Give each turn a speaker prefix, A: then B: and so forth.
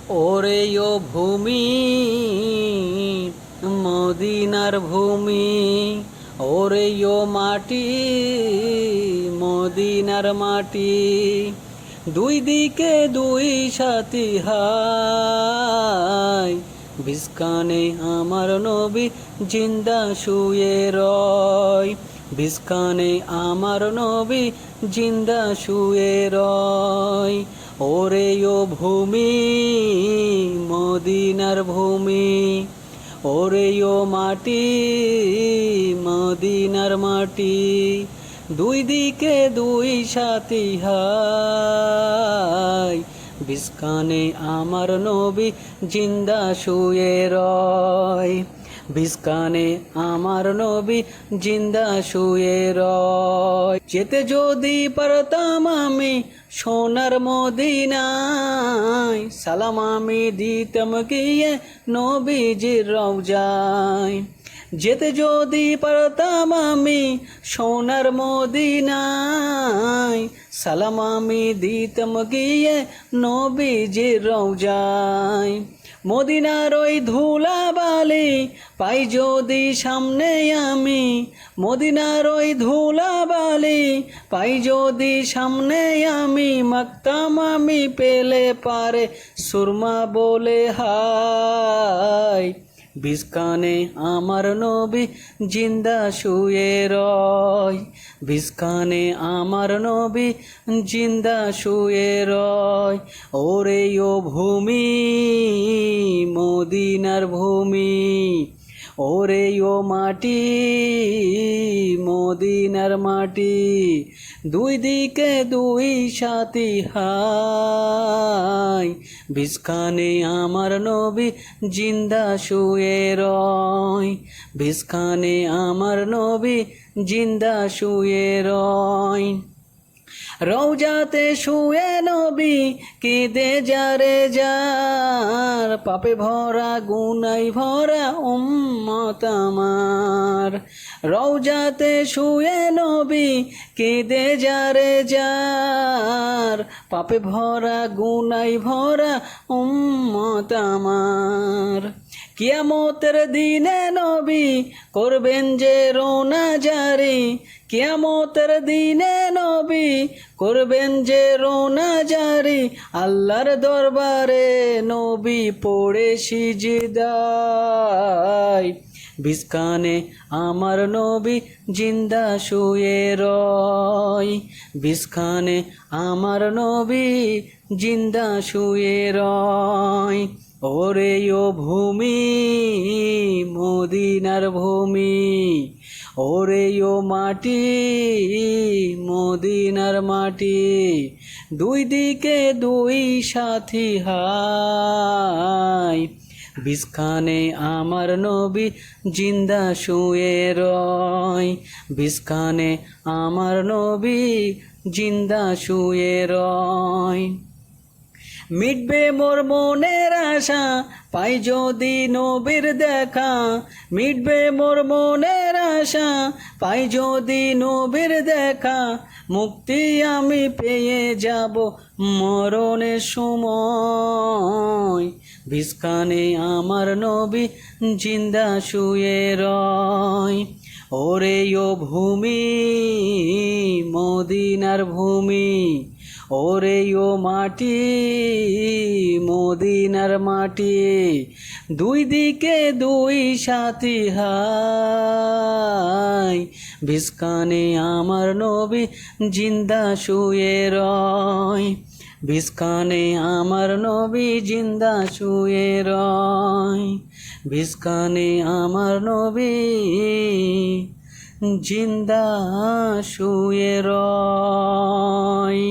A: ওরে ও ভূমি মদিনার ভূমি, ওরে ও মাটি মদিনার মাটি, দুই দিকে দুই সাথী হাই, বিস্কানে আমার নবী জিন্দা শুয়ে রয়, বিস্কানে আমার নবী জিন্দা শুয়ে রয়। ওরে ও ভূমি মদিনার ভূমি, ওরে ও মাটি মদিনার মাটি, দুই দিকে দুই সাথী হাই, বিস্কানে আমার নবী জিন্দা শুয়ে রয়, বিস্কানে আমার নবী জিন্দা শুয়ে রয়। যেতে যদি পারতাম আমি সোনার মদিনায়, সালাম আমি দিতাম গিয়ে নবীজির রওজায়। যেতে যদি পারতাম আমি সোনার মদিনায়, সালাম আমি দিতাম গিয়ে নবীজির রওজায়। মদিনার ওই ধুলাবালি পাই যদি সামনে আমি, মদিনার ওই ধুলাবালি পাই যদি সামনে আমি, মাখতাম আমি পেলে পারে সুরমা বলে হাই, বিস্কানে আমার নবী জিন্দা শুয়ে রয়, বিস্কানে আমার নবী জিন্দা শুয়ে রয়। ওরে ও ভূমি মদিনার ভূমি, ওরে ও মাটি মদিনার মাটি, দুই দিকে দুই সাথী হাই, বিস্কানে আমার নবী জিন্দা শুয়ে রয়, বিস্কানে আমার নবী জিন্দা শুয়ে রয়। রওজাতে শুয়ে নবী কেঁদে যারে যার, পাপে ভরা গুনাই ভরা উম্মত আমার। রওজাতে শুয়ে নবী কেঁদে যারে যার, পাপে ভরা গুনাই ভরা উম্মত আমার। কিয়ামতের দিনে নবী করবেন যে রোনা জারি, কিয়ামতের দিনে নবী করবেন যে রোনা জারি, আল্লাহর দরবারে নবী পড়ে সিজদায়, বিস্কানে আমার নবী জিন্দা শুয়ে রয়, বিস্কানে আমার নবী জিন্দা শুয়ে রয়। ওরে ও ভূমি মদিনার ভূমি, ওরে ও মাটি মদিনার মাটি, দুই দিকে দুই সাথী হাই, বিস্কানে আমার নবী জিন্দা শুয়ে রয়, বিস্কানে আমার নবী জিন্দা শুয়ে রয়। মিটবে মোর মনের আশা পাই যদি নবীর দেখা, মিটবে মোর মনের আশা পাই যদি নবীর দেখা, মুক্তি আমি পেয়ে যাব মরণের সময়, বিস্কানে আমার নবী জিন্দা শুয়ে রয়। ওরে ও ভূমি মদিনার ভূমি, ওরে ও মাটি মদিনার মাটি, দুই দিকে দুই সাথী হাই, বিস্কানে আমার নবী জিন্দা শুয়ে রয়, বিস্কানে আমার নবী জিন্দা শুয়ে রয়, বিস্কানে আমার নবী জিন্দা শুয়ে রয়।